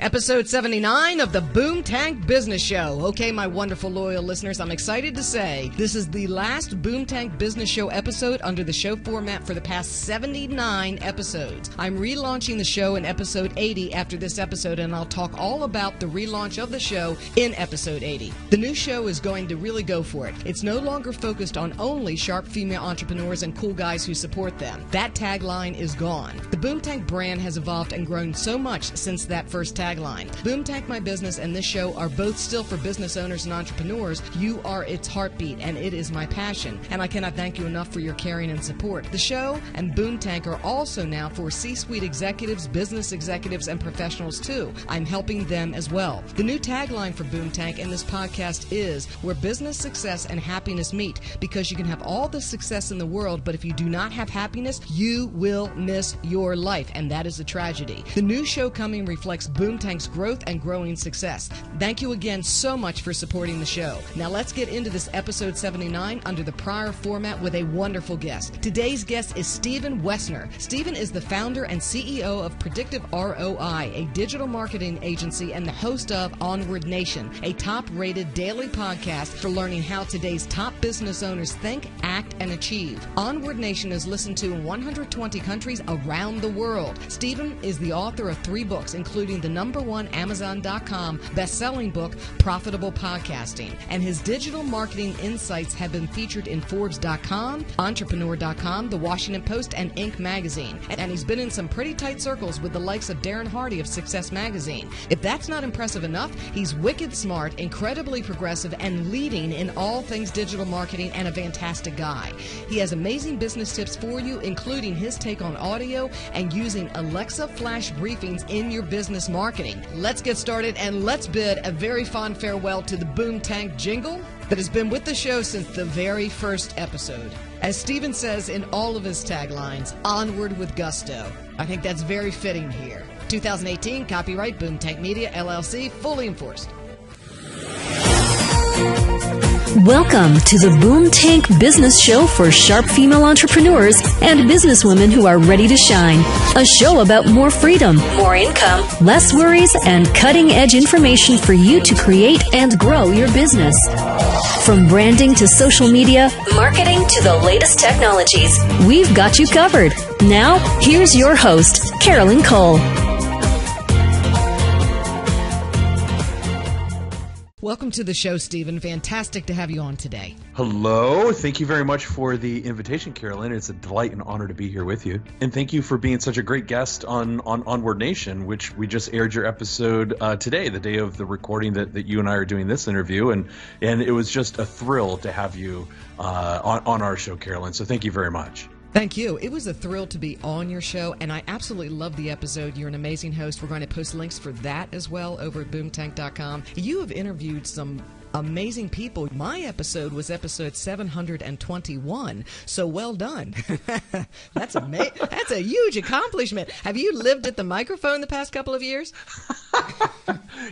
Episode 79 of the Boomtank Business Show. Okay, my wonderful loyal listeners, I'm excited to say this is the last Boomtank Business Show episode under the show format for the past 79 episodes. I'm relaunching the show in episode 80 after this episode, and I'll talk all about the relaunch of the show in episode 80. The new show is going to really go for it. It's no longer focused on only sharp female entrepreneurs and cool guys who support them. That tagline is gone. The Boomtank brand has evolved and grown so much since that first tagline. Boomtank My Business and this show are both still for business owners and entrepreneurs. You are its heartbeat, and it is my passion. And I cannot thank you enough for your caring and support. The show and Boomtank are also now for C-suite executives, business executives, and professionals too. I'm helping them as well. The new tagline for Boomtank and this podcast is where business success and happiness meet, because you can have all the success in the world, but if you do not have happiness, you will miss your life, and that is a tragedy. The new show coming reflects Boomtank's growth and growing success. Thank you again so much for supporting the show. Now let's get into this episode 79 under the prior format with a wonderful guest. Today's guest is Stephen Woessner. Stephen is the founder and CEO of Predictive ROI, a digital marketing agency, and the host of Onward Nation, a top-rated daily podcast for learning how today's top business owners think, act, and achieve. Onward Nation is listened to in 120 countries around the world. Stephen is the author of 3 books, including the #1 Amazon.com best-selling book, Profitable Podcasting. And his digital marketing insights have been featured in Forbes.com, Entrepreneur.com, The Washington Post, and Inc. magazine. And he's been in some pretty tight circles with the likes of Darren Hardy of Success magazine. If that's not impressive enough, he's wicked smart, incredibly progressive, and leading in all things digital marketing, and a fantastic guy. He has amazing business tips for you, including his take on audio and using Alexa flash briefings in your business marketing. Let's get started, and let's bid a very fond farewell to the Boomtank jingle that has been with the show since the very first episode. As Stephen says in all of his taglines, onward with gusto. I think that's very fitting here. 2018, copyright Boomtank Media, LLC, fully enforced. Welcome to the Boomtank Business Show for sharp female entrepreneurs and businesswomen who are ready to shine. A show about more freedom, more income, less worries, and cutting-edge information for you to create and grow your business. From branding to social media, marketing to the latest technologies, we've got you covered. Now, here's your host, Carolyn Cole. Welcome to the show, Stephen. Fantastic to have you on today. Hello. Thank you very much for the invitation, Carolyn. It's a delight and honor to be here with you. And thank you for being such a great guest on Onward Nation, which we just aired your episode today, the day of the recording that you and I are doing this interview. And it was just a thrill to have you on our show, Carolyn. So thank you very much. Thank you. It was a thrill to be on your show, and I absolutely love the episode. You're an amazing host. We're going to post links for that as well over at boomtank.com. You have interviewed some amazing people. My episode was episode 721, so well done. That's a huge accomplishment. Have you lived at the microphone the past couple of years?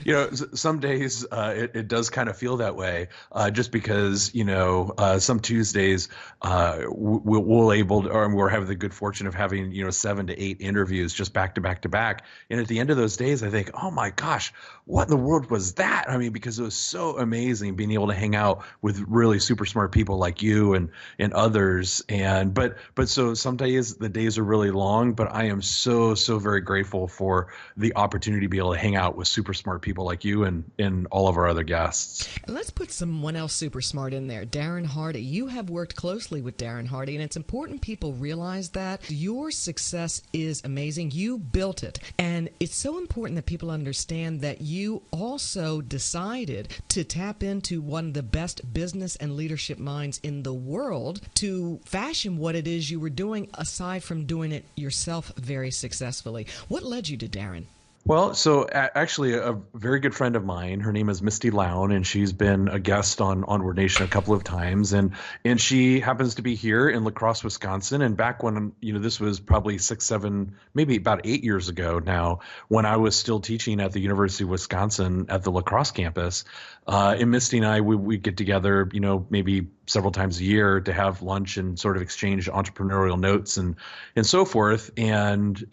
You know, some days it does kind of feel that way, just because, you know, some Tuesdays we're having the good fortune of having, you know, 7 to 8 interviews just back to back to back. And at the end of those days, I think, oh my gosh, what in the world was that? I mean, because it was so amazing being able to hang out with really super smart people like you and others. And but so some days the days are really long, but I am so very grateful for the opportunity to be able to hang out with super smart people like you and all of our other guests. Let's put someone else super smart in there, Darren Hardy. You have worked closely with Darren Hardy, and it's important people realize that your success is amazing. You built it, and it's so important that people understand that you also decided to tap into one of the best business and leadership minds in the world to fashion what it is you were doing, aside from doing it yourself very successfully. What led you to Darren? Well, so actually a very good friend of mine, her name is Misty Lown, and she's been a guest on Onward Nation a couple of times. And she happens to be here in La Crosse, Wisconsin. And back when, you know, this was probably 6, 7, maybe about 8 years ago now, when I was still teaching at the University of Wisconsin at the La Crosse campus, and Misty and I, we get together, you know, maybe several times a year to have lunch and sort of exchange entrepreneurial notes and so forth. And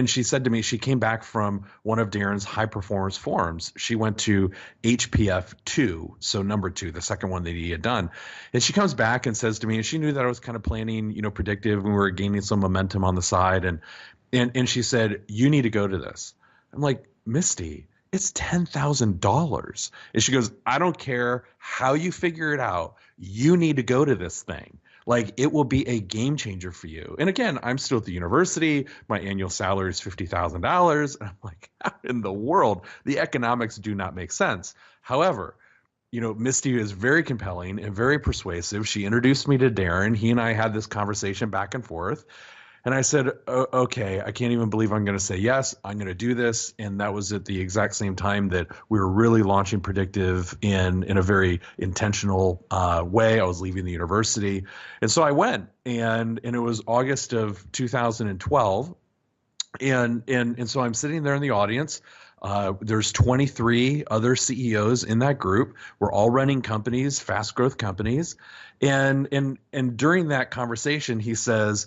she said to me, she came back from one of Darren's high performance forums. She went to HPF2, so number 2, the second one that he had done. And she comes back and says to me, and she knew that I was kind of planning, Predictive, and we were gaining some momentum on the side. And she said, you need to go to this. I'm like, Misty, it's $10,000. And she goes, I don't care how you figure it out. You need to go to this thing. Like, it will be a game changer for you. And again, I'm still at the university. My annual salary is $50,000. And I'm like, how in the world? The economics do not make sense. However, Misty is very compelling and very persuasive. She introduced me to Darren. He and I had this conversation back and forth. And I said, okay, I can't even believe I'm going to say yes. I'm going to do this. And that was at the exact same time that we were really launching Predictive in a very intentional way. I was leaving the university. And so I went, and it was August of 2012. And so I'm sitting there in the audience. There's 23 other CEOs in that group. We're all running companies, fast growth companies. And during that conversation, he says,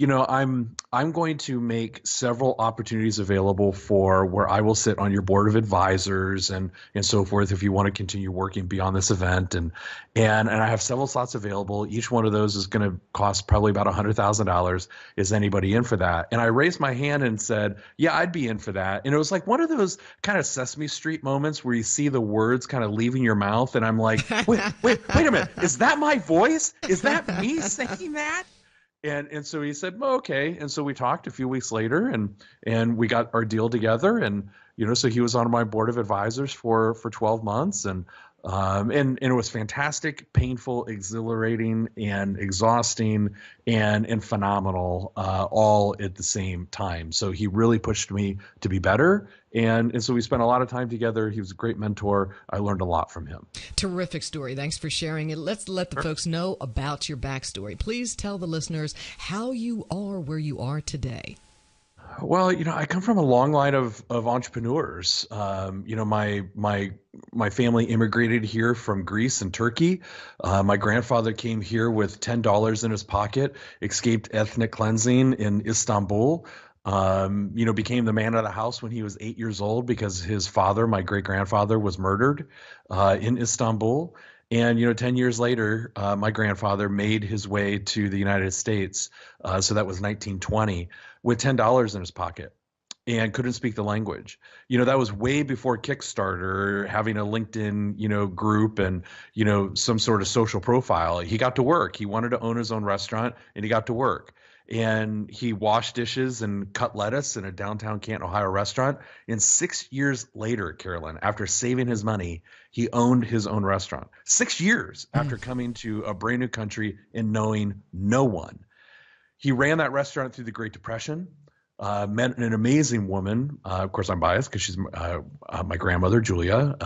I'm going to make several opportunities available for where I will sit on your board of advisors and so forth if you want to continue working beyond this event. And I have several slots available. Each one of those is going to cost probably about $100,000. Is anybody in for that? And I raised my hand and said, yeah, I'd be in for that. And it was like one of those kind of Sesame Street moments where you see the words kind of leaving your mouth. And I'm like, wait a minute. Is that my voice? Is that me saying that? And so he said, well, okay. And so we talked a few weeks later, and we got our deal together. And so he was on my board of advisors for 12 months, and it was fantastic, painful, exhilarating, and exhausting, and phenomenal, all at the same time. So he really pushed me to be better. And so we spent a lot of time together. He was a great mentor. I learned a lot from him. Terrific story. Thanks for sharing it. Let's let the folks know about your backstory. Please tell the listeners how you are where you are today. Well, I come from a long line of entrepreneurs. My family immigrated here from Greece and Turkey. My grandfather came here with $10 in his pocket, escaped ethnic cleansing in Istanbul. Became the man of the house when he was 8 years old because his father, my great grandfather, was murdered in Istanbul. And 10 years later, my grandfather made his way to the United States. So that was 1920 with $10 in his pocket and couldn't speak the language. That was way before Kickstarter, having a LinkedIn, group and, some sort of social profile. He got to work. He wanted to own his own restaurant, and he got to work. And he washed dishes and cut lettuce in a downtown Canton, Ohio restaurant. And 6 years later, Carolyn, after saving his money, he owned his own restaurant. 6 years after coming to a brand new country and knowing no one. He ran that restaurant through the Great Depression. Met an amazing woman. Of course, I'm biased because she's my grandmother, Julia,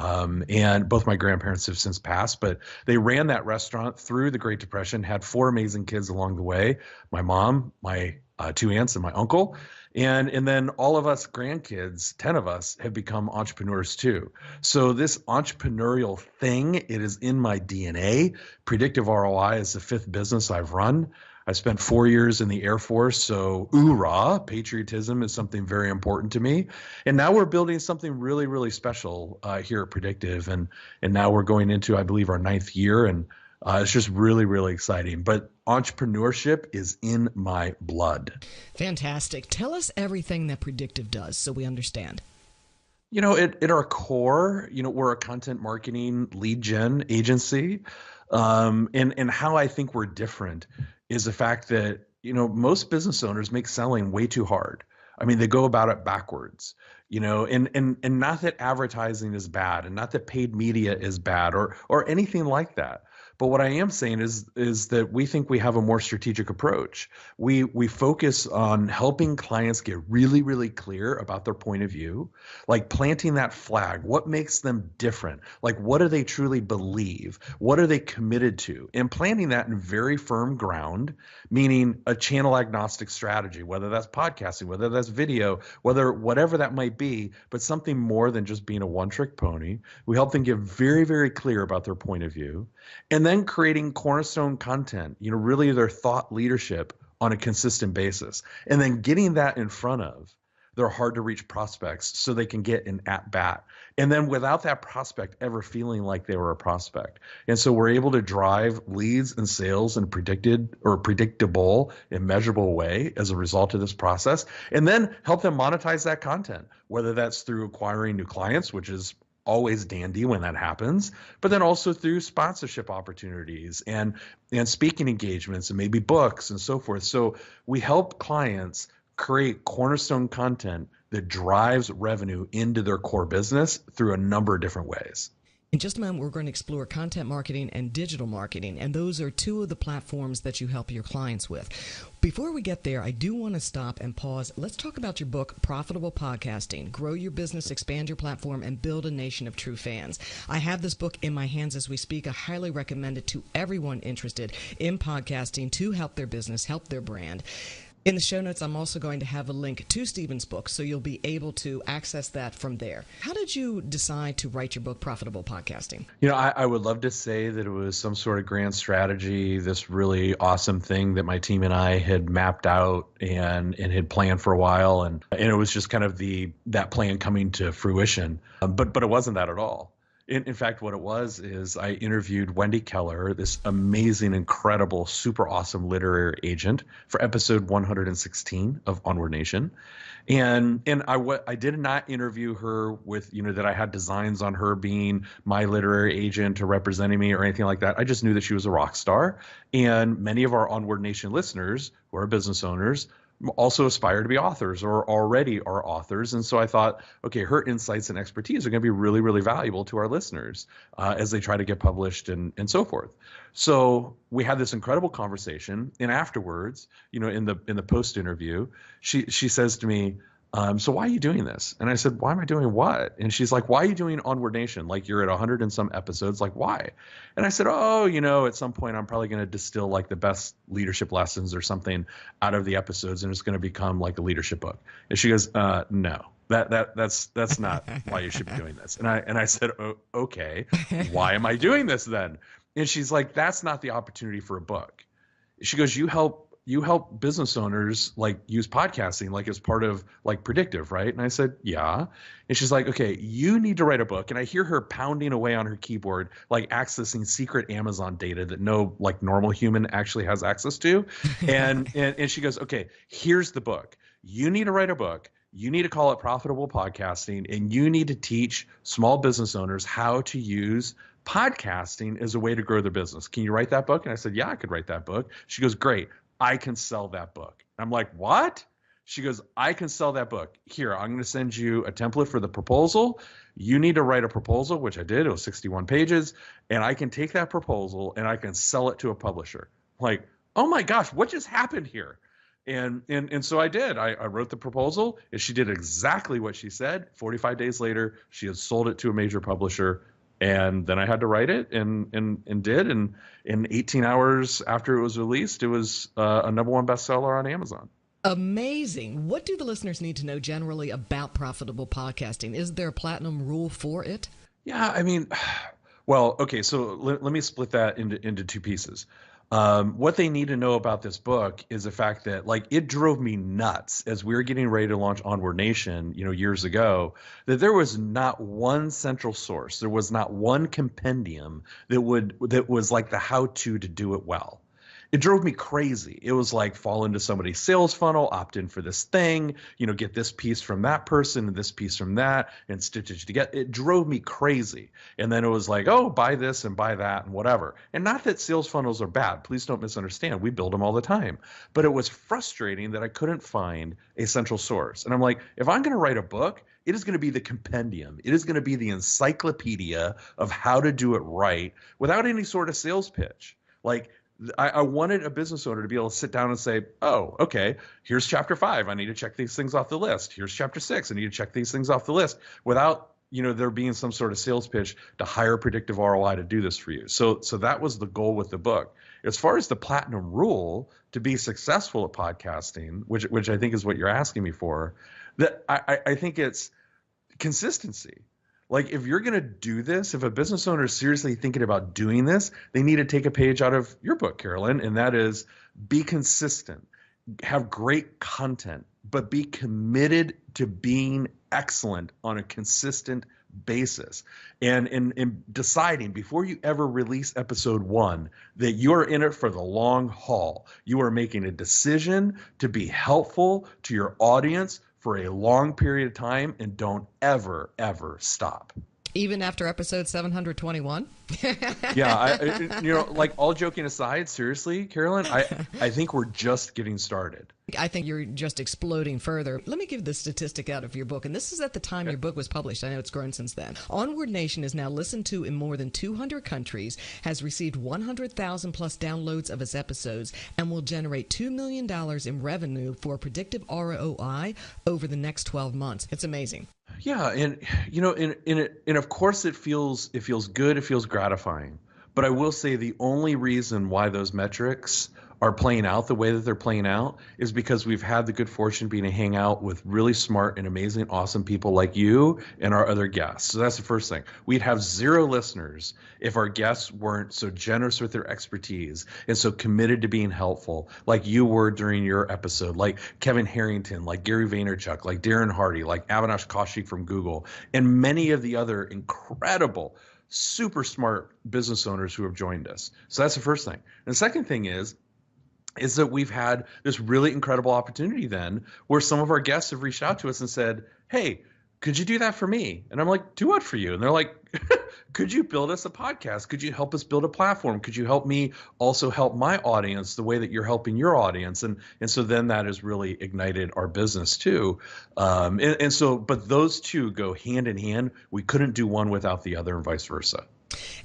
and both my grandparents have since passed. But they ran that restaurant through the Great Depression, had 4 amazing kids along the way, my mom, my 2 aunts, and my uncle. And then all of us grandkids, 10 of us, have become entrepreneurs too. So this entrepreneurial thing, it is in my DNA. Predictive ROI is the 5th business I've run. I spent 4 years in the Air Force, so hoorah, patriotism is something very important to me. And now we're building something really, really special here at Predictive. And now we're going into, I believe, our 9th year, and it's just really, really exciting. But entrepreneurship is in my blood. Fantastic. Tell us everything that Predictive does so we understand. At our core, we're a content marketing lead gen agency. And how I think we're different is the fact that, most business owners make selling way too hard. I mean, they go about it backwards, and not that advertising is bad and not that paid media is bad or anything like that. But what I am saying is that we think we have a more strategic approach. We focus on helping clients get really, really clear about their point of view, like planting that flag. What makes them different? Like, what do they truly believe? What are they committed to? And planting that in very firm ground, meaning a channel agnostic strategy, whether that's podcasting, whether that's video, whatever that might be, but something more than just being a one-trick pony. We help them get very, very clear about their point of view. And then creating cornerstone content, really their thought leadership on a consistent basis, and then getting that in front of their hard to reach prospects so they can get an at bat. And then without that prospect ever feeling like they were a prospect. And so we're able to drive leads and sales in a predictable and measurable way as a result of this process, and then help them monetize that content, whether that's through acquiring new clients, which is always dandy when that happens, but then also through sponsorship opportunities and speaking engagements and maybe books and so forth. So we help clients create cornerstone content that drives revenue into their core business through a number of different ways. In just a moment, we're going to explore content marketing and digital marketing, and those are two of the platforms that you help your clients with. Before we get there, I do want to stop and pause. Let's talk about your book, Profitable Podcasting, Grow Your Business, Expand Your Platform, and Build a Nation of True Fans. I have this book in my hands as we speak. I highly recommend it to everyone interested in podcasting to help their business, help their brand. In the show notes, I'm also going to have a link to Stephen's book, so you'll be able to access that from there. How did you decide to write your book, Profitable Podcasting? I would love to say that it was some sort of grand strategy, this really awesome thing that my team and I had mapped out and had planned for a while, and it was just kind of that plan coming to fruition. But it wasn't that at all. In fact, what it was is I interviewed Wendy Keller, this amazing, incredible, super awesome literary agent, for episode 116 of Onward Nation. And I did not interview her with, that I had designs on her being my literary agent or representing me or anything like that. I just knew that she was a rock star. And many of our Onward Nation listeners who are business owners also aspire to be authors or already are authors. And so I thought, okay, her insights and expertise are going to be really, really valuable to our listeners as they try to get published and so forth. So we had this incredible conversation. And afterwards, in the post interview, she says to me, so why are you doing this? And I said, why am I doing what? And she's like, why are you doing Onward Nation? Like, you're at 100 and some episodes. Like, why? And I said, at some point I'm probably going to distill like the best leadership lessons or something out of the episodes, and it's going to become like a leadership book. And she goes, no. That's not why you should be doing this. And I said, okay, why am I doing this then? And she's like, that's not the opportunity for a book. She goes, you help business owners like use podcasting like as part of like Predictive, right? And I said, yeah. And she's like, okay, you need to write a book. And I hear her pounding away on her keyboard, like accessing secret Amazon data that no like normal human actually has access to. And she goes, okay, here's the book. You need to write a book. You need to call it Profitable Podcasting, and you need to teach small business owners how to use podcasting as a way to grow their business. Can you write that book? And I said, yeah, I could write that book. She goes, great. I can sell that book. I'm like, what? She goes, I can sell that book. Here, I'm going to send you a template for the proposal. You need to write a proposal, which I did. It was 61 pages. And I can take that proposal and I can sell it to a publisher. Like, oh my gosh, what just happened here? And so I did. I wrote the proposal, and she did exactly what she said. 45 days later, she had sold it to a major publisher. And then I had to write it and did. And in 18 hours after it was released, it was a #1 bestseller on Amazon. Amazing. What do the listeners need to know generally about profitable podcasting? Is there a platinum rule for it? Yeah, I mean, well, okay, so let me split that into two pieces. What they need to know about this book is the fact that, like, it drove me nuts as we were getting ready to launch Onward Nation, years ago, that there was not one central source, there was not one compendium that was like the how-to to do it well. It drove me crazy. It was like fall into somebody's sales funnel, opt in for this thing, get this piece from that person and this piece from that and stitch it together. It drove me crazy. And then it was like, oh, buy this and buy that and whatever. And not that sales funnels are bad. Please don't misunderstand. We build them all the time. But it was frustrating that I couldn't find a central source. And I'm like, if I'm going to write a book, it is going to be the compendium. It is going to be the encyclopedia of how to do it right without any sort of sales pitch. Like, I wanted a business owner to be able to sit down and say, oh, okay, here's chapter 5. I need to check these things off the list. Here's chapter 6. I need to check these things off the list without, there being some sort of sales pitch to hire Predictive ROI to do this for you. So that was the goal with the book. As far as the platinum rule to be successful at podcasting, which I think is what you're asking me for, that I think it's consistency. Like, if you're going to do this, if a business owner is seriously thinking about doing this, they need to take a page out of your book, Carolyn, and that is be consistent, have great content, but be committed to being excellent on a consistent basis. And in deciding before you ever release episode 1 that you're in it for the long haul. You are making a decision to be helpful to your audience for a long period of time, and don't ever, ever stop. Even after episode 721? Yeah, like, all joking aside, seriously, Carolyn, I think we're just getting started. I think you're just exploding further. Let me give the statistic out of your book, and this is at the time your book was published. I know it's grown since then. Onward Nation is now listened to in more than 200 countries, has received 100,000 plus downloads of its episodes, and will generate $2 million in revenue for Predictive ROI over the next 12 months. It's amazing. Yeah, and and of course it feels good, it feels gratifying. But I will say the only reason why those metrics are playing out the way that they're playing out is because we've had the good fortune being to hang out with really smart and amazing, awesome people like you and our other guests. So that's the first thing. We'd have 0 listeners if our guests weren't so generous with their expertise and so committed to being helpful, like you were during your episode, like Kevin Harrington, like Gary Vaynerchuk, like Darren Hardy, like Avinash Kaushik from Google, and many of the other incredible, super smart business owners who have joined us. So that's the first thing. And the second thing is that we've had this really incredible opportunity then where some of our guests have reached out to us and said, hey, could you do that for me? And I'm like, do what for you? And they're like, could you build us a podcast? Could you help us build a platform? Could you help me also help my audience the way that you're helping your audience? And so then that has really ignited our business too. But those two go hand in hand. We couldn't do one without the other and vice versa.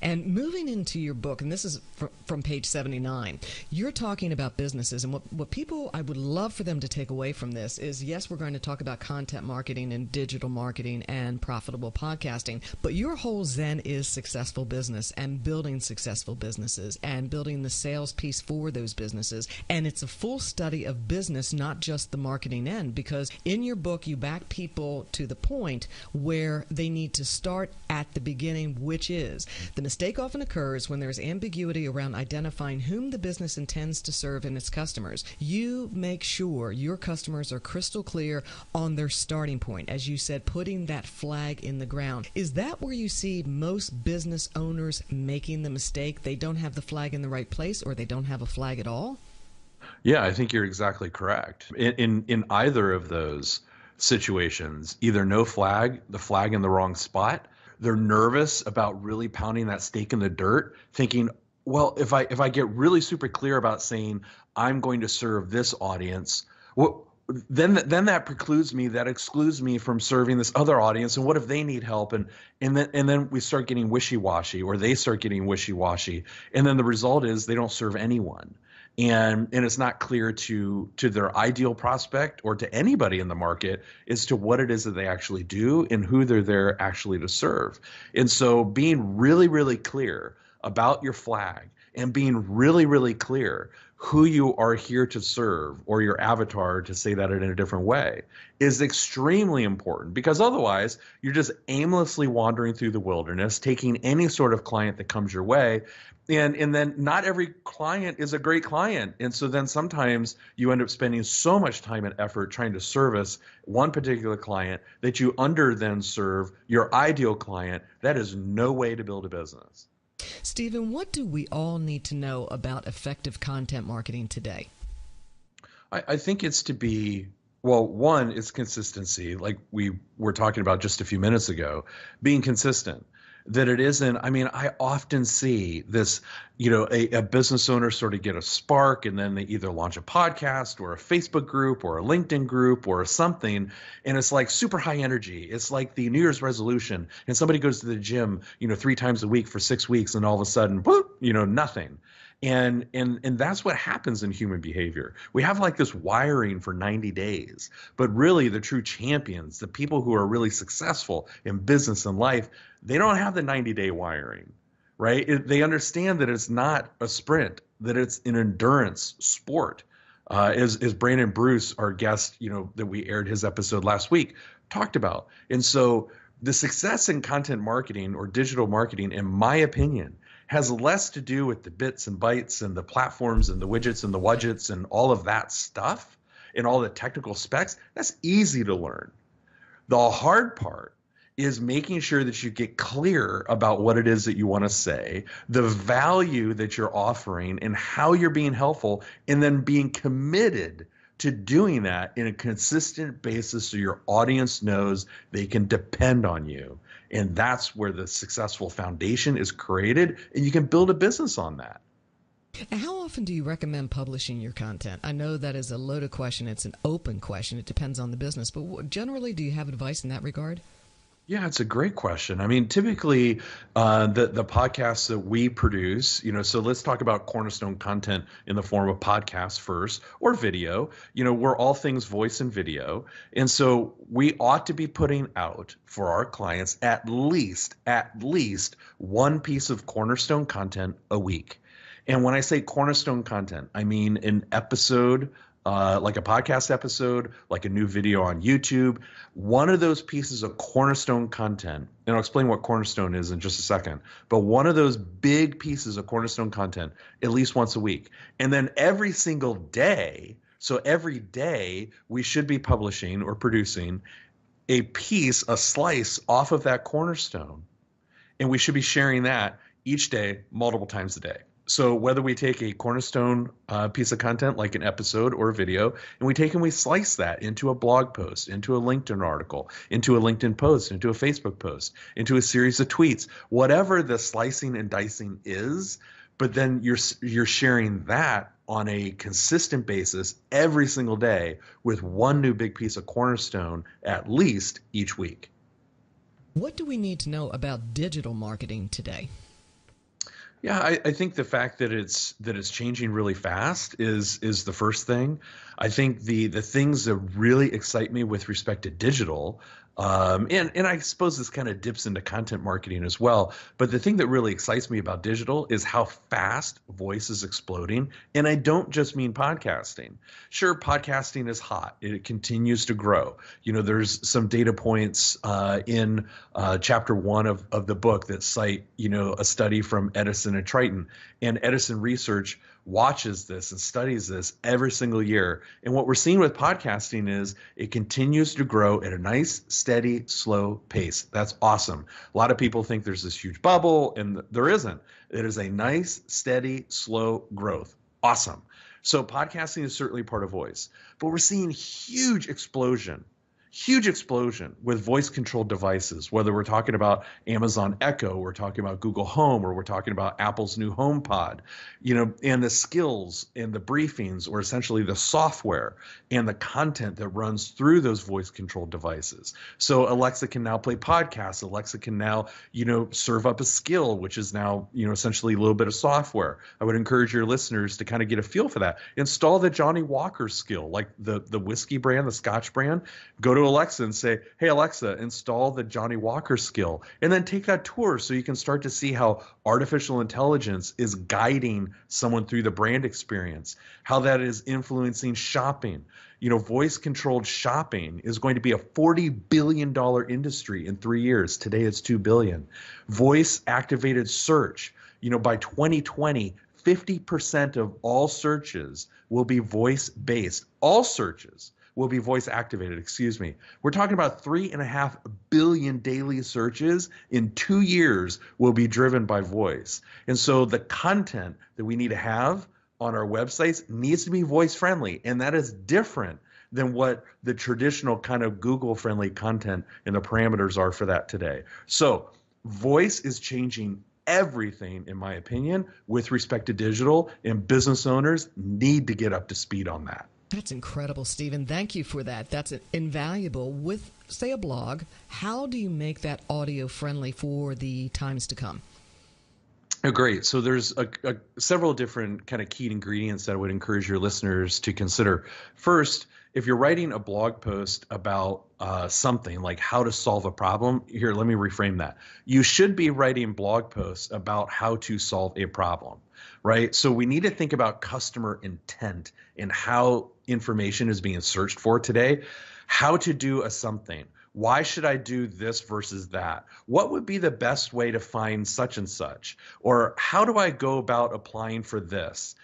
And moving into your book, and this is from page 79, you're talking about businesses. And what people, I would love for them to take away from this is, yes, we're going to talk about content marketing and digital marketing and profitable podcasting, but your whole Zen is successful business and building successful businesses and building the sales piece for those businesses. And it's a full study of business, not just the marketing end, because in your book, you back people to the point where they need to start at the beginning, which is the mistake often occurs when there's ambiguity around identifying whom the business intends to serve and its customers. You make sure your customers are crystal clear on their starting point. As you said, putting that flag in the ground. Is that where you see most business owners making the mistake? They don't have the flag in the right place, or they don't have a flag at all? Yeah, I think you're exactly correct. In either of those situations, either no flag, the flag in the wrong spot, they're nervous about really pounding that stake in the dirt, thinking, well, if I get really super clear about saying I'm going to serve this audience, well, then that precludes me, that excludes me from serving this other audience. And what if they need help? And then we start getting wishy-washy, or they start getting wishy-washy. And then the result is they don't serve anyone. And it's not clear to their ideal prospect or to anybody in the market as to what it is that they actually do and who they're there actually to serve. And so being really, really clear about your flag and being really, really clear who you are here to serve, or your avatar, to say that in a different way, is extremely important, because otherwise you're just aimlessly wandering through the wilderness, taking any sort of client that comes your way. And then not every client is a great client. And so then sometimes you end up spending so much time and effort trying to service one particular client that you then serve your ideal client. That is no way to build a business. Stephen, what do we all need to know about effective content marketing today? I think it's to be, well, one, it's consistency, like we were talking about just a few minutes ago, being consistent. That it isn't, I mean, I often see this, a business owner sort of get a spark, and then they either launch a podcast or a Facebook group or a LinkedIn group or something. And it's like super high energy. It's like the New Year's resolution, and somebody goes to the gym, 3 times a week for 6 weeks, and all of a sudden, whoop, nothing. And that's what happens in human behavior. We have like this wiring for 90 days, but really the true champions, the people who are really successful in business and life, they don't have the 90-day wiring, right? They understand that it's not a sprint, that it's an endurance sport. As Brandon Bruce, our guest, that we aired his episode last week, talked about. And so The success in content marketing or digital marketing, in my opinion, has less to do with the bits and bytes and the platforms and the widgets and the widgets and all of that stuff and all the technical specs. That's easy to learn. The hard part is making sure that you get clear about what it is that you want to say, the value that you're offering, and how you're being helpful, and then being committed to doing that in a consistent basis so your audience knows they can depend on you. And that's where the successful foundation is created, and you can build a business on that. How often do you recommend publishing your content? I know that is a loaded question. It's an open question. It depends on the business. But generally, do you have advice in that regard? Yeah, it's a great question. I mean, typically, the podcasts that we produce, so let's talk about cornerstone content in the form of podcasts first or video. We're all things voice and video. And so we ought to be putting out for our clients at least one piece of cornerstone content a week. And when I say cornerstone content, I mean an episode, like a podcast episode, like a new video on YouTube, one of those pieces of cornerstone content, and I'll explain what cornerstone is in just a second, but one of those big pieces of cornerstone content at least once a week. And then every single day, so every day we should be publishing or producing a piece, a slice off of that cornerstone. And we should be sharing that each day, multiple times a day. So whether we take a cornerstone piece of content like an episode or a video, and we slice that into a blog post, into a LinkedIn article, into a LinkedIn post, into a Facebook post, into a series of tweets, whatever the slicing and dicing is, but then you're sharing that on a consistent basis every single day with one new big piece of cornerstone at least each week. What do we need to know about digital marketing today? Yeah, I think the fact that it's changing really fast is the first thing. I think the things that really excite me with respect to digital, and I suppose this kind of dips into content marketing as well, but the thing that really excites me about digital is how fast voice is exploding. And I don't just mean podcasting. Sure, podcasting is hot. It continues to grow. There's some data points in chapter 1 of the book that cite, a study from Edison and Triton. And Edison Research watches this and studies this every single year. And what we're seeing with podcasting is it continues to grow at a nice, steady, slow pace. That's awesome. A lot of people think there's this huge bubble, and there isn't. It is a nice, steady, slow growth. Awesome. So podcasting is certainly part of voice, but we're seeing huge explosion with voice-controlled devices, whether we're talking about Amazon Echo, we're talking about Google Home, or we're talking about Apple's new HomePod, and the skills and the briefings, or essentially the software and the content that runs through those voice-controlled devices. So Alexa can now play podcasts. Alexa can now, serve up a skill, which is now, essentially a little bit of software. I would encourage your listeners to kind of get a feel for that. Install the Johnny Walker skill, like the whiskey brand, the Scotch brand. Go to Alexa and say, hey, Alexa, install the Johnny Walker skill, and then take that tour so you can start to see how artificial intelligence is guiding someone through the brand experience, how that is influencing shopping. Voice-controlled shopping is going to be a $40 billion industry in 3 years. Today it's $2 billion. Voice-activated search, by 2020, 50% of all searches will be voice-based. All searches will be voice activated, We're talking about 3.5 billion daily searches in 2 years will be driven by voice. And so the content that we need to have on our websites needs to be voice friendly. And that is different than what the traditional kind of Google friendly content and the parameters are for that today. So voice is changing everything, in my opinion, with respect to digital, and business owners need to get up to speed on that. That's incredible, Stephen. Thank you for that. That's invaluable. With, say, a blog, how do you make that audio friendly for the times to come? Oh, great. So there's several different kind of key ingredients that I would encourage your listeners to consider. First, if you're writing a blog post about something like how to solve a problem, here, let me reframe that. You should be writing blog posts about how to solve a problem, right? So we need to think about customer intent and how information is being searched for today, how to do a something. Why should I do this versus that? What would be the best way to find such and such? Or how do I go about applying for this?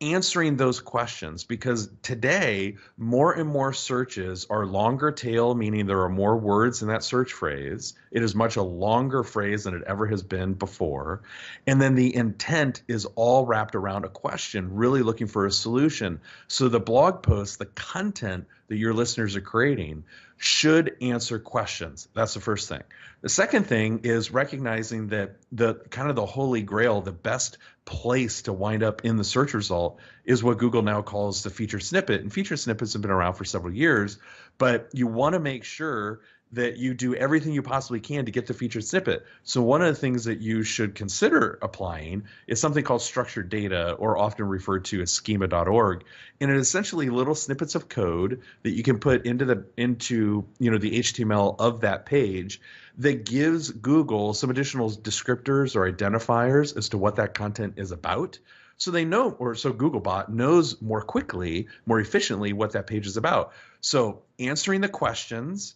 Answering those questions, because today more and more searches are longer tail, meaning there are more words in that search phrase. It is much a longer phrase than it ever has been before. And then the intent is all wrapped around a question, really looking for a solution. So the blog post, the content that your listeners are creating should answer questions. That's the first thing. The second thing is recognizing that the kind of the holy grail, the best place to wind up in the search result is what Google now calls the featured snippet. And featured snippets have been around for several years, but you want to make sure that you do everything you possibly can to get the featured snippet. So one of the things that you should consider applying is something called structured data, or often referred to as schema.org. And it is essentially little snippets of code that you can put into the HTML of that page that gives Google some additional descriptors or identifiers as to what that content is about. So they know, or so Googlebot knows more quickly, more efficiently what that page is about. So answering the questions,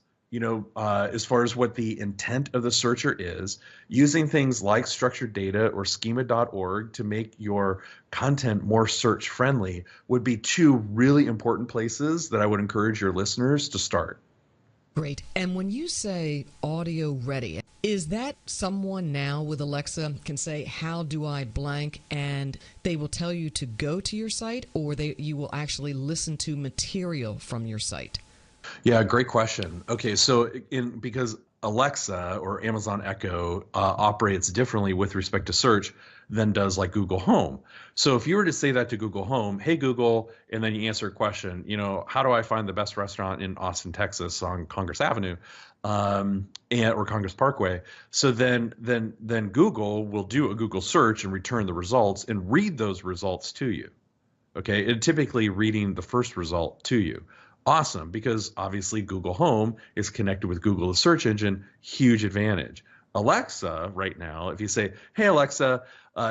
as far as what the intent of the searcher is, using things like structured data or schema.org to make your content more search friendly would be two really important places that I would encourage your listeners to start. Great. And when you say audio ready, is that someone now with Alexa can say, how do I blank, and they will tell you to go to your site, or you will actually listen to material from your site? Yeah, great question. Okay, so because Alexa or Amazon Echo operates differently with respect to search than does like Google Home. So if you were to say that to Google Home, hey Google, and then you answer a question, how do I find the best restaurant in Austin, Texas on Congress Avenue or Congress Parkway? So then Google will do a Google search and return the results and read those results to you. Okay, and typically reading the first result to you. Awesome, because obviously Google Home is connected with Google, the search engine, huge advantage. Alexa, right now, if you say, hey, Alexa,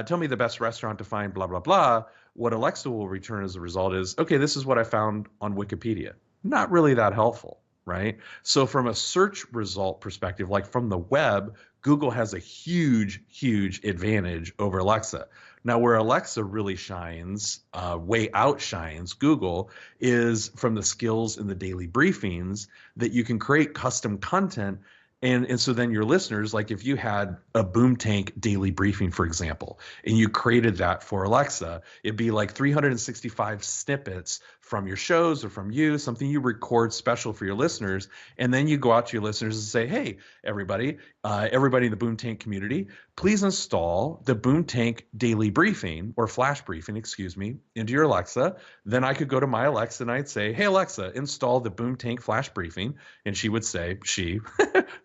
tell me the best restaurant to find, blah, blah, blah, what Alexa will return as a result is, okay, this is what I found on Wikipedia. Not really that helpful, right? So from a search result perspective, like from the web, Google has a huge, huge advantage over Alexa. Now, where Alexa really shines, way outshines Google, is from the skills in the daily briefings that you can create custom content. And so then your listeners, like if you had a Boomtank daily briefing, for example, and you created that for Alexa, it'd be like 365 snippets from your shows or from you, something you record special for your listeners. And then you go out to your listeners and say, hey, everybody in the Boomtank community, please install the Boomtank daily briefing or flash briefing, into your Alexa. Then I could go to my Alexa and I'd say, hey, Alexa, install the Boomtank flash briefing. And she would say, she,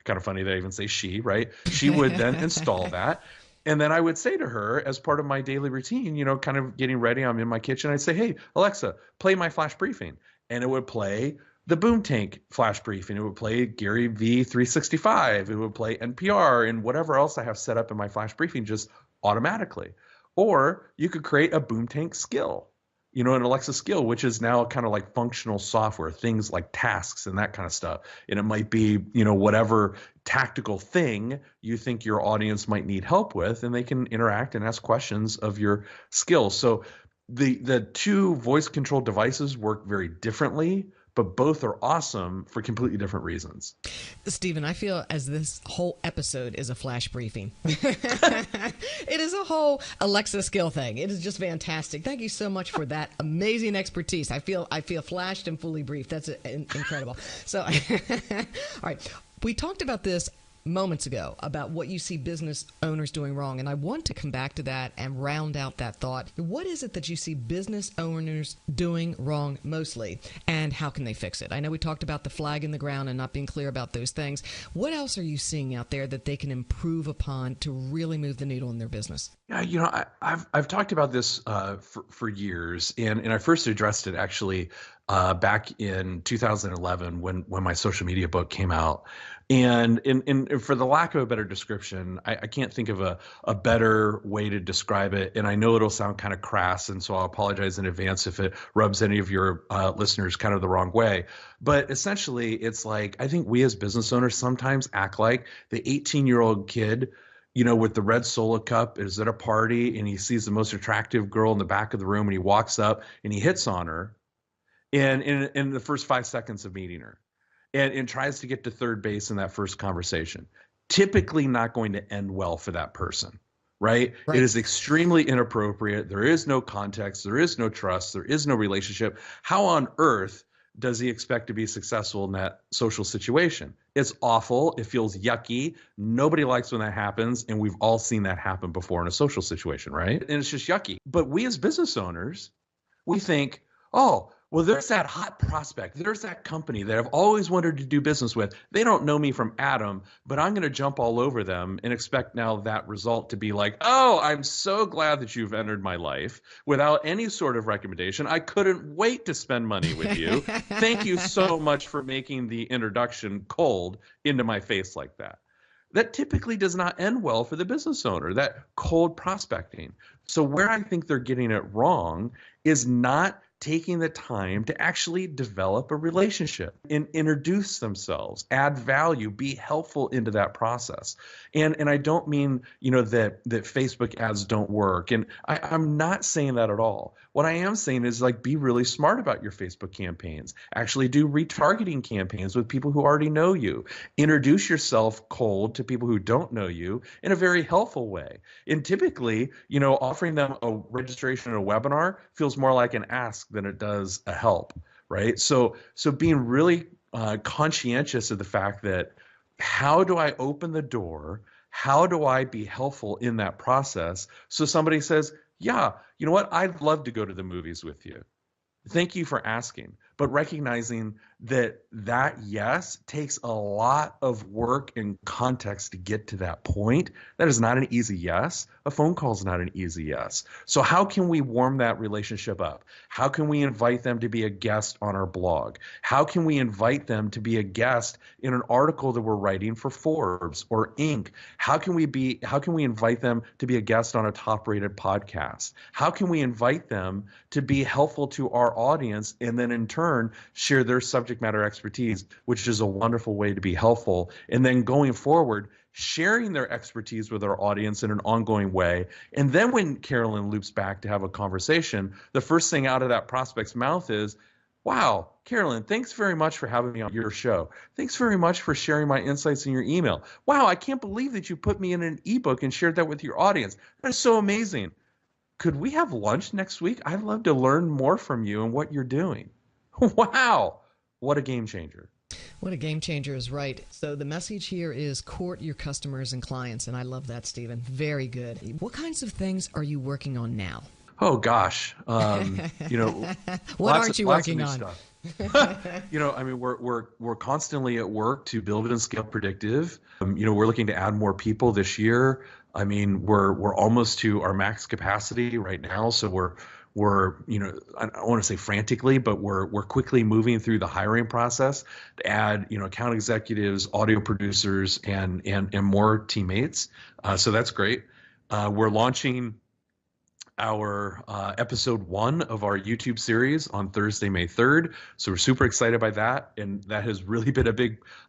kind of funny that I even say she, right? She would then install that. And then I would say to her, as part of my daily routine, kind of getting ready, I'm in my kitchen, I'd say, hey, Alexa, play my flash briefing. And it would play the Boomtank flash briefing. It would play Gary V 365. It would play NPR and whatever else I have set up in my flash briefing just automatically. Or you could create a Boomtank skill, an Alexa skill, which is now kind of like functional software, things like tasks and that kind of stuff. And it might be, whatever tactical thing you think your audience might need help with, and they can interact and ask questions of your skills. So the two voice control devices work very differently, but both are awesome for completely different reasons. Stephen, I feel as this whole episode is a flash briefing. It is a whole Alexa skill thing. It is just fantastic. Thank you so much for that amazing expertise. I feel flashed and fully briefed. That's incredible. So, all right. We talked about this moments ago about what you see business owners doing wrong, and I want to come back to that and round out that thought. What is it that you see business owners doing wrong mostly, and how can they fix it? I know we talked about the flag in the ground and not being clear about those things. What else are you seeing out there that they can improve upon to really move the needle in their business? Yeah, I've talked about this for years, and I first addressed it actually back in 2011 when my social media book came out. And for the lack of a better description, I can't think of a better way to describe it. And I know it'll sound kind of crass, and so I'll apologize in advance if it rubs any of your listeners kind of the wrong way. But essentially, it's like I think we as business owners sometimes act like the 18-year-old kid, with the red Solo cup is at a party and he sees the most attractive girl in the back of the room and he walks up and he hits on her in the first 5 seconds of meeting her. And tries to get to third base in that first conversation. Typically not going to end well for that person, right? It is extremely inappropriate. There is no context. There is no trust. There is no relationship. How on earth does he expect to be successful in that social situation? It's awful. It feels yucky. Nobody likes when that happens. And we've all seen that happen before in a social situation, right? And it's just yucky. But we as business owners, we think, oh, well, there's that hot prospect. There's that company that I've always wanted to do business with. They don't know me from Adam, but I'm going to jump all over them and expect now that result to be like, oh, I'm so glad that you've entered my life without any sort of recommendation. I couldn't wait to spend money with you. Thank you so much for making the introduction cold into my face like that. That typically does not end well for the business owner, that cold prospecting. So where I think they're getting it wrong is not taking the time to actually develop a relationship and introduce themselves, add value, be helpful into that process. And I don't mean, that Facebook ads don't work. And I'm not saying that at all. What I am saying is be really smart about your Facebook campaigns. Actually do retargeting campaigns with people who already know you. Introduce yourself cold to people who don't know you in a very helpful way. And typically, offering them a registration in a webinar feels more like an ask than it does a help, right? So being really conscientious of the fact that how do I open the door? How do I be helpful in that process? So somebody says, yeah, you know what? I'd love to go to the movies with you. Thank you for asking. But recognizing that yes takes a lot of work and context to get to that point. That is not an easy yes. A phone call is not an easy yes. So how can we warm that relationship up? How can we invite them to be a guest on our blog? How can we invite them to be a guest in an article that we're writing for Forbes or Inc? How can we invite them to be a guest on a top-rated podcast? How can we invite them to be helpful to our audience and then in turn share their subject matter expertise, which is a wonderful way to be helpful. And then going forward, sharing their expertise with our audience in an ongoing way. And then when Carolyn loops back to have a conversation, the first thing out of that prospect's mouth is, wow, Carolyn, thanks very much for having me on your show. Thanks very much for sharing my insights in your email. Wow, I can't believe that you put me in an ebook and shared that with your audience. That's so amazing. Could we have lunch next week? I'd love to learn more from you and what you're doing. Wow, what a game changer. What a game changer is right. So the message here is court your customers and clients, and I love that, Stephen. Very good. What kinds of things are you working on now? Oh, gosh. What aren't you working on? We're constantly at work to build and scale Predictive. We're looking to add more people this year. We're almost to our max capacity right now. So we're I don't want to say frantically, but we're quickly moving through the hiring process to add, account executives, audio producers, and more teammates. So that's great. We're launching our episode 1 of our YouTube series on Thursday, May 3rd. So we're super excited by that. And that has really been a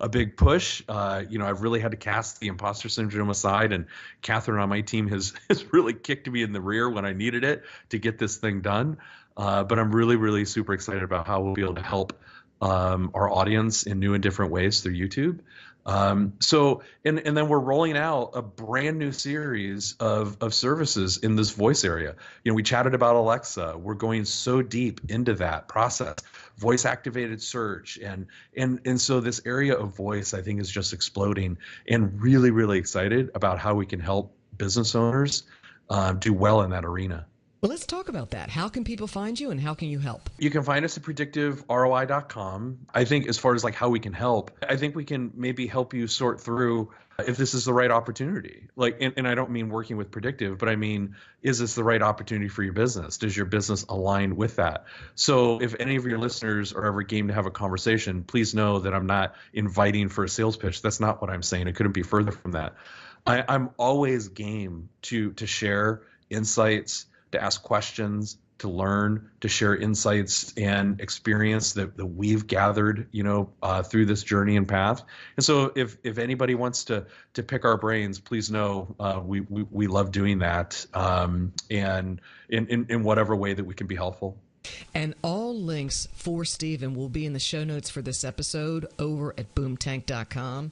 big push. I've really had to cast the imposter syndrome aside, and Catherine on my team has really kicked me in the rear when I needed it to get this thing done. But I'm really, really super excited about how we'll be able to help our audience in new and different ways through YouTube. And then we're rolling out a brand new series of services in this voice area. We chatted about Alexa. We're going so deep into that process, voice activated search. And so this area of voice, I think, is just exploding, and really, really excited about how we can help business owners do well in that arena. Well, let's talk about that. How can people find you and how can you help? You can find us at predictiveroi.com. I think as far as like how we can help, I think we can maybe help you sort through if this is the right opportunity. Like, and I don't mean working with Predictive, but I mean, is this the right opportunity for your business? Does your business align with that? So if any of your listeners are ever game to have a conversation, please know that I'm not inviting for a sales pitch. That's not what I'm saying. It couldn't be further from that. I'm always game to share insights, to ask questions, to learn, to share insights and experience that we've gathered, through this journey and path. And so if anybody wants to pick our brains, please know we love doing that, and in whatever way that we can be helpful. And all links for Stephen will be in the show notes for this episode over at boomtank.com.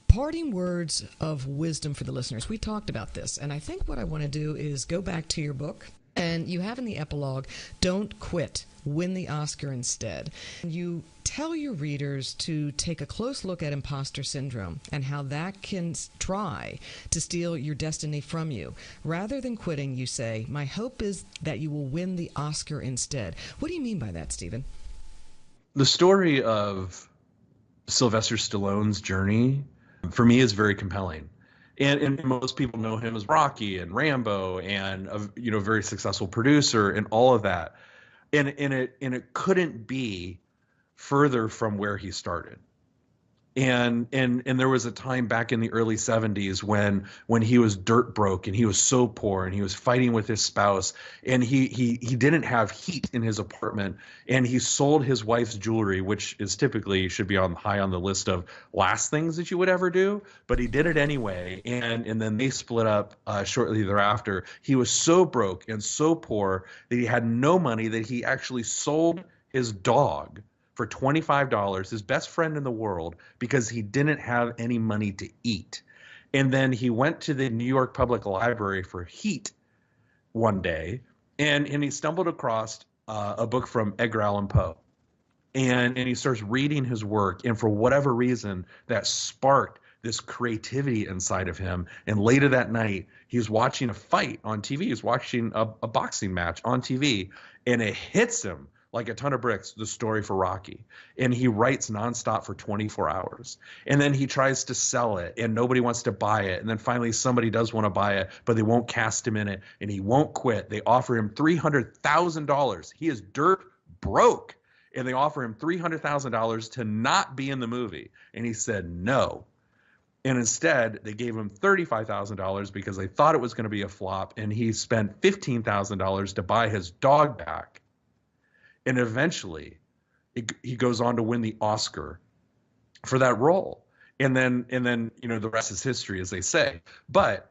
Parting words of wisdom for the listeners. We talked about this, and I think what I want to do is go back to your book. And you have in the epilogue, don't quit, win the Oscar instead. You tell your readers to take a close look at imposter syndrome and how that can try to steal your destiny from you. Rather than quitting, you say, my hope is that you will win the Oscar instead. What do you mean by that, Stephen? The story of Sylvester Stallone's journey, for me, is very compelling. And most people know him as Rocky and Rambo and a very successful producer and all of that. And it couldn't be further from where he started. And there was a time back in the early 70s when he was dirt broke and he was so poor and he was fighting with his spouse and he didn't have heat in his apartment, and he sold his wife's jewelry, which is typically should be high on the list of last things that you would ever do, but he did it anyway. And then they split up shortly thereafter. He was so broke and so poor that he had no money that he actually sold his dog for $25, his best friend in the world, because he didn't have any money to eat. And then he went to the New York Public Library for heat one day, and he stumbled across a book from Edgar Allan Poe. And he starts reading his work, and for whatever reason, that sparked this creativity inside of him. And later that night, he was watching a fight on TV. He was watching a boxing match on TV, and it hits him like a ton of bricks, the story for Rocky. And he writes nonstop for 24 hours. And then he tries to sell it, and nobody wants to buy it. And then finally somebody does want to buy it, but they won't cast him in it, and he won't quit. They offer him $300,000. He is dirt broke. And they offer him $300,000 to not be in the movie. And he said no. And instead, they gave him $35,000 because they thought it was going to be a flop. And he spent $15,000 to buy his dog back. And eventually, he goes on to win the Oscar for that role. And then the rest is history, as they say. But,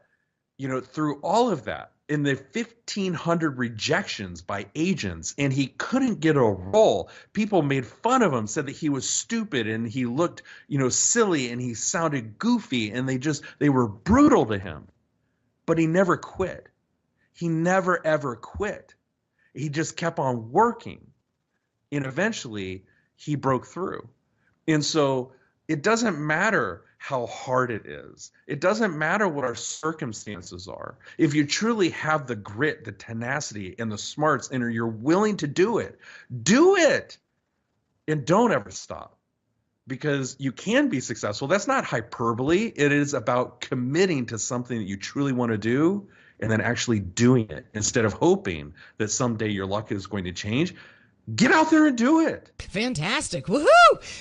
through all of that, in the 1,500 rejections by agents, and he couldn't get a role, people made fun of him, said that he was stupid and he looked, silly and he sounded goofy, and they were brutal to him. But he never quit. He never, ever quit. He just kept on working. And eventually, he broke through. And so it doesn't matter how hard it is. It doesn't matter what our circumstances are. If you truly have the grit, the tenacity, and the smarts, and you're willing to do it, do it. And don't ever stop. Because you can be successful. That's not hyperbole. It is about committing to something that you truly want to do and then actually doing it instead of hoping that someday your luck is going to change. Get out there and do it. Fantastic. Woohoo!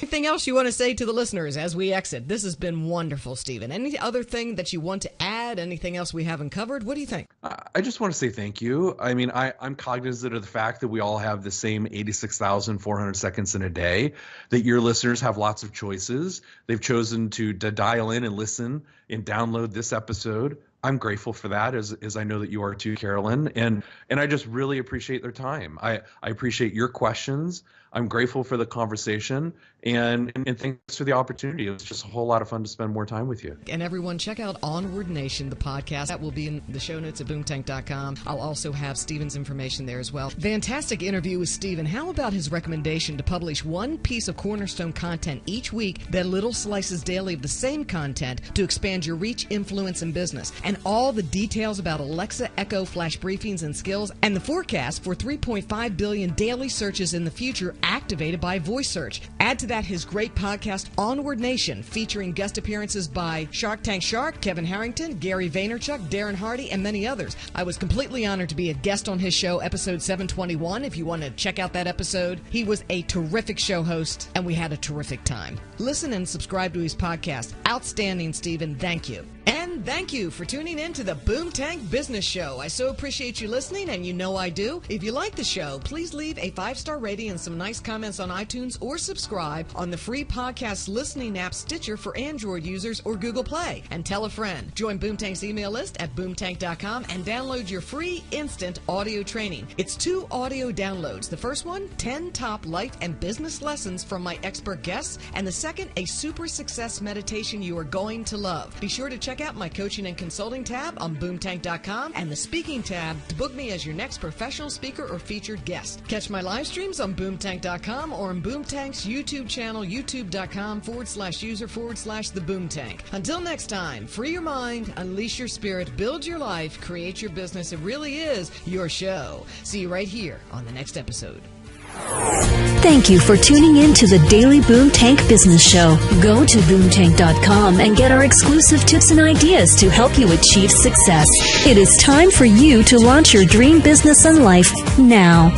Anything else you want to say to the listeners as we exit? This has been wonderful, Stephen. Any other thing that you want to add? Anything else we haven't covered? What do you think? I just want to say thank you. I mean, I'm cognizant of the fact that we all have the same 86,400 seconds in a day, that your listeners have lots of choices. They've chosen to dial in and listen and download this episode. I'm grateful for that, as I know that you are too, Carolyn. And I just really appreciate their time. I appreciate your questions. I'm grateful for the conversation, and thanks for the opportunity. It was just a whole lot of fun to spend more time with you. And everyone, check out Onward Nation, the podcast. That will be in the show notes at boomtank.com. I'll also have Stephen's information there as well. Fantastic interview with Stephen. How about his recommendation to publish one piece of cornerstone content each week, then little slices daily of the same content to expand your reach, influence, and business, and all the details about Alexa, Echo, flash briefings, and skills, and the forecast for 3.5 billion daily searches in the future activated by voice search. Add to that his great podcast, Onward Nation, featuring guest appearances by Shark Tank Shark, Kevin Harrington, Gary Vaynerchuk, Darren Hardy, and many others. I was completely honored to be a guest on his show, episode 721. If you want to check out that episode, he was a terrific show host, and we had a terrific time. Listen and subscribe to his podcast. Outstanding, Stephen. Thank you. And thank you for tuning in to the Boom Tank Business Show. I so appreciate you listening, and you know I do. If you like the show, please leave a 5-star rating and some nice comments on iTunes, or subscribe on the free podcast listening app Stitcher for Android users or Google Play. And tell a friend. Join Boom Tank's email list at boomtank.com and download your free instant audio training. It's 2 audio downloads. The first one, 10 top life and business lessons from my expert guests, and the second, a super success meditation you are going to love. Be sure to check out my coaching and consulting tab on boomtank.com and the speaking tab to book me as your next professional speaker or featured guest. Catch my live streams on boomtank.com or on Boomtank's YouTube channel, youtube.com/user/the Boomtank. Until next time, free your mind, unleash your spirit, build your life, create your business. It really is your show. See you right here on the next episode. Thank you for tuning in to the Daily Boom Tank Business Show. Go to boomtank.com and get our exclusive tips and ideas to help you achieve success. It is time for you to launch your dream business and life now.